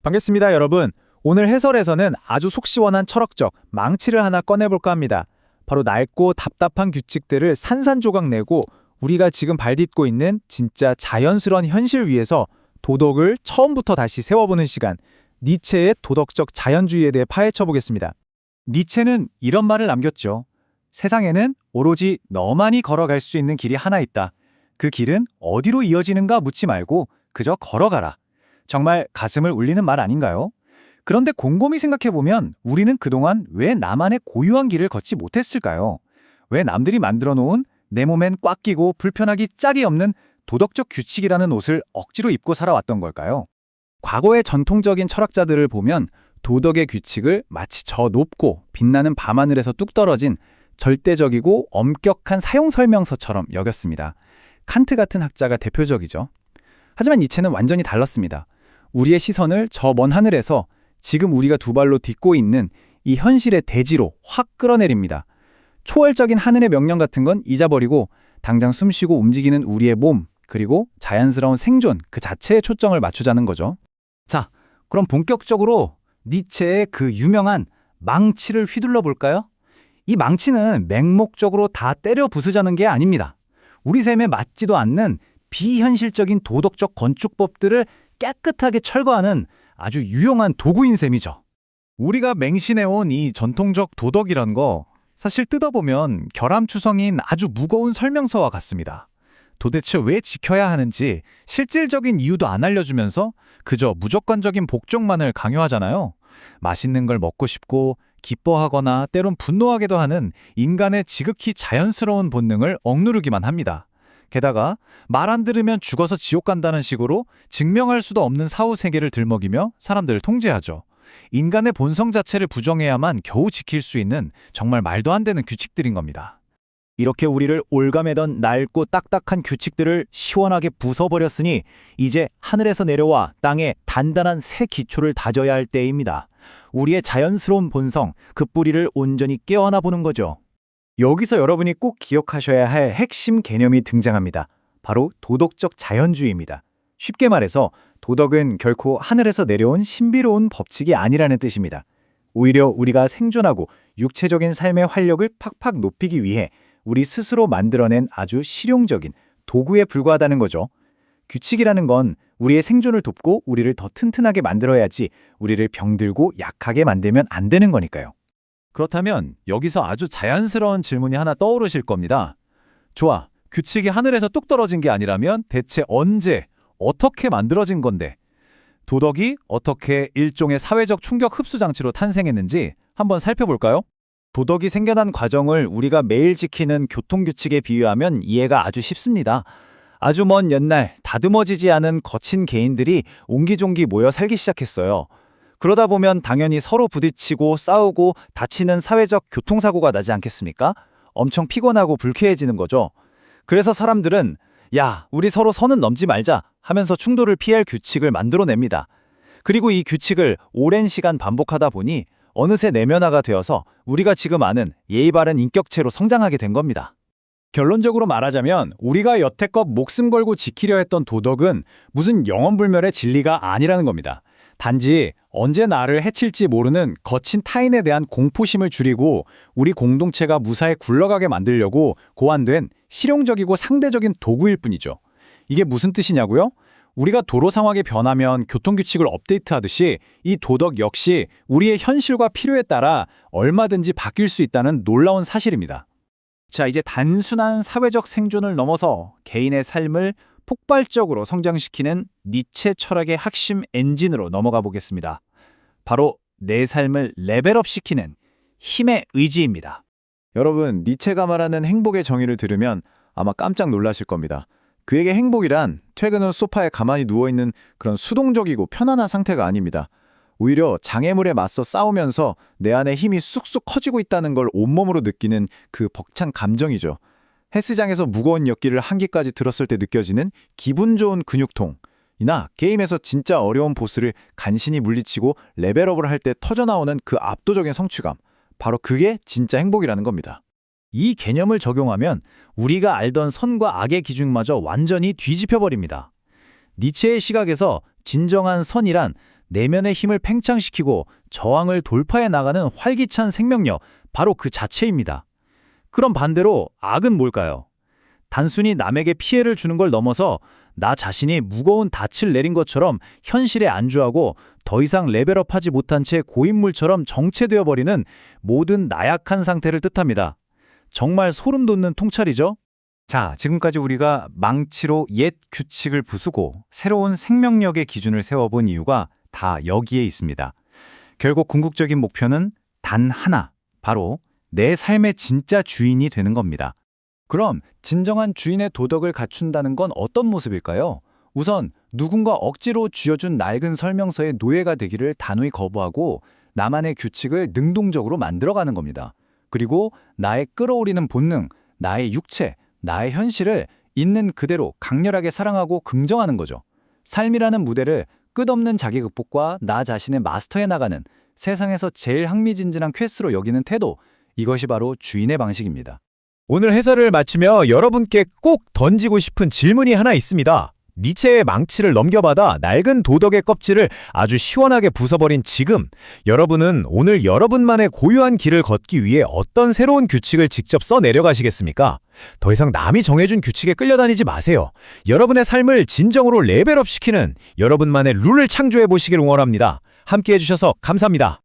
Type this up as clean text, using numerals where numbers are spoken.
반갑습니다, 여러분. 오늘 해설에서는 아주 속 시원한 철학적 망치를 하나 꺼내볼까 합니다. 바로 낡고 답답한 규칙들을 산산조각 내고 우리가 지금 발딛고 있는 진짜 자연스러운 현실 위에서 도덕을 처음부터 다시 세워보는 시간, 니체의 도덕적 자연주의에 대해 파헤쳐보겠습니다. 니체는 이런 말을 남겼죠. 세상에는 오로지 너만이 걸어갈 수 있는 길이 하나 있다. 그 길은 어디로 이어지는가 묻지 말고 그저 걸어가라. 정말 가슴을 울리는 말 아닌가요? 그런데 곰곰이 생각해보면 우리는 그동안 왜 나만의 고유한 길을 걷지 못했을까요? 왜 남들이 만들어 놓은 내 몸엔 꽉 끼고 불편하기 짝이 없는 도덕적 규칙이라는 옷을 억지로 입고 살아왔던 걸까요? 과거의 전통적인 철학자들을 보면 도덕의 규칙을 마치 저 높고 빛나는 밤하늘에서 뚝 떨어진 절대적이고 엄격한 사용설명서처럼 여겼습니다. 칸트 같은 학자가 대표적이죠. 하지만 니체는 완전히 달랐습니다. 우리의 시선을 저 먼 하늘에서 지금 우리가 두 발로 딛고 있는 이 현실의 대지로 확 끌어내립니다. 초월적인 하늘의 명령 같은 건 잊어버리고 당장 숨쉬고 움직이는 우리의 몸, 그리고 자연스러운 생존 그 자체에 초점을 맞추자는 거죠. 자, 그럼 본격적으로 니체의 그 유명한 망치를 휘둘러 볼까요? 이 망치는 맹목적으로 다 때려 부수자는 게 아닙니다. 우리 삶에 맞지도 않는 비현실적인 도덕적 건축법들을 깨끗하게 철거하는 아주 유용한 도구인 셈이죠. 우리가 맹신해온 이 전통적 도덕이란 거 사실 뜯어보면 결함추성인 아주 무거운 설명서와 같습니다. 도대체 왜 지켜야 하는지 실질적인 이유도 안 알려주면서 그저 무조건적인 복종만을 강요하잖아요. 맛있는 걸 먹고 싶고 기뻐하거나 때론 분노하기도 하는 인간의 지극히 자연스러운 본능을 억누르기만 합니다. 게다가 말 안 들으면 죽어서 지옥 간다는 식으로 증명할 수도 없는 사후세계를 들먹이며 사람들을 통제하죠. 인간의 본성 자체를 부정해야만 겨우 지킬 수 있는 정말 말도 안 되는 규칙들인 겁니다. 이렇게 우리를 올가매던 낡고 딱딱한 규칙들을 시원하게 부숴버렸으니 이제 하늘에서 내려와 땅에 단단한 새 기초를 다져야 할 때입니다. 우리의 자연스러운 본성, 그 뿌리를 온전히 깨어나 보는 거죠. 여기서 여러분이 꼭 기억하셔야 할 핵심 개념이 등장합니다. 바로 도덕적 자연주의입니다. 쉽게 말해서 도덕은 결코 하늘에서 내려온 신비로운 법칙이 아니라는 뜻입니다. 오히려 우리가 생존하고 육체적인 삶의 활력을 팍팍 높이기 위해 우리 스스로 만들어낸 아주 실용적인 도구에 불과하다는 거죠. 규칙이라는 건 우리의 생존을 돕고 우리를 더 튼튼하게 만들어야지 우리를 병들고 약하게 만들면 안 되는 거니까요. 그렇다면 여기서 아주 자연스러운 질문이 하나 떠오르실 겁니다. 좋아, 규칙이 하늘에서 뚝 떨어진 게 아니라면 대체 언제, 어떻게 만들어진 건데? 도덕이 어떻게 일종의 사회적 충격 흡수 장치로 탄생했는지 한번 살펴볼까요? 도덕이 생겨난 과정을 우리가 매일 지키는 교통규칙에 비유하면 이해가 아주 쉽습니다. 아주 먼 옛날 다듬어지지 않은 거친 개인들이 옹기종기 모여 살기 시작했어요. 그러다 보면 당연히 서로 부딪히고 싸우고 다치는 사회적 교통사고가 나지 않겠습니까? 엄청 피곤하고 불쾌해지는 거죠. 그래서 사람들은 야, 우리 서로 선은 넘지 말자 하면서 충돌을 피할 규칙을 만들어냅니다. 그리고 이 규칙을 오랜 시간 반복하다 보니 어느새 내면화가 되어서 우리가 지금 아는 예의 바른 인격체로 성장하게 된 겁니다. 결론적으로 말하자면 우리가 여태껏 목숨 걸고 지키려 했던 도덕은 무슨 영원불멸의 진리가 아니라는 겁니다. 단지 언제 나를 해칠지 모르는 거친 타인에 대한 공포심을 줄이고 우리 공동체가 무사히 굴러가게 만들려고 고안된 실용적이고 상대적인 도구일 뿐이죠. 이게 무슨 뜻이냐고요? 우리가 도로 상황이 변하면 교통규칙을 업데이트하듯이 이 도덕 역시 우리의 현실과 필요에 따라 얼마든지 바뀔 수 있다는 놀라운 사실입니다. 자, 이제 단순한 사회적 생존을 넘어서 개인의 삶을 폭발적으로 성장시키는 니체 철학의 핵심 엔진으로 넘어가 보겠습니다. 바로 내 삶을 레벨업시키는 힘의 의지입니다. 여러분, 니체가 말하는 행복의 정의를 들으면 아마 깜짝 놀라실 겁니다. 그에게 행복이란 퇴근 후 소파에 가만히 누워있는 그런 수동적이고 편안한 상태가 아닙니다. 오히려 장애물에 맞서 싸우면서 내 안에 힘이 쑥쑥 커지고 있다는 걸 온몸으로 느끼는 그 벅찬 감정이죠. 헬스장에서 무거운 역기를 한 기까지 들었을 때 느껴지는 기분 좋은 근육통이나 게임에서 진짜 어려운 보스를 간신히 물리치고 레벨업을 할 때 터져나오는 그 압도적인 성취감, 바로 그게 진짜 행복이라는 겁니다. 이 개념을 적용하면 우리가 알던 선과 악의 기준마저 완전히 뒤집혀버립니다. 니체의 시각에서 진정한 선이란 내면의 힘을 팽창시키고 저항을 돌파해 나가는 활기찬 생명력, 바로 그 자체입니다. 그럼 반대로 악은 뭘까요? 단순히 남에게 피해를 주는 걸 넘어서 나 자신이 무거운 닻을 내린 것처럼 현실에 안주하고 더 이상 레벨업하지 못한 채 고인물처럼 정체되어 버리는 모든 나약한 상태를 뜻합니다. 정말 소름 돋는 통찰이죠? 자, 지금까지 우리가 망치로 옛 규칙을 부수고 새로운 생명력의 기준을 세워본 이유가 다 여기에 있습니다. 결국 궁극적인 목표는 단 하나, 바로 내 삶의 진짜 주인이 되는 겁니다. 그럼 진정한 주인의 도덕을 갖춘다는 건 어떤 모습일까요? 우선 누군가 억지로 쥐어준 낡은 설명서의 노예가 되기를 단호히 거부하고 나만의 규칙을 능동적으로 만들어가는 겁니다. 그리고 나의 끌어올리는 본능, 나의 육체, 나의 현실을 있는 그대로 강렬하게 사랑하고 긍정하는 거죠. 삶이라는 무대를 끝없는 자기 극복과 나 자신의 마스터해 나가는 세상에서 제일 흥미진진한 퀘스트로 여기는 태도, 이것이 바로 주인의 방식입니다. 오늘 해설을 마치며 여러분께 꼭 던지고 싶은 질문이 하나 있습니다. 니체의 망치를 넘겨받아 낡은 도덕의 껍질을 아주 시원하게 부숴버린 지금, 여러분은 오늘 여러분만의 고유한 길을 걷기 위해 어떤 새로운 규칙을 직접 써 내려가시겠습니까? 더 이상 남이 정해준 규칙에 끌려다니지 마세요. 여러분의 삶을 진정으로 레벨업시키는 여러분만의 룰을 창조해 보시길 응원합니다. 함께 해주셔서 감사합니다.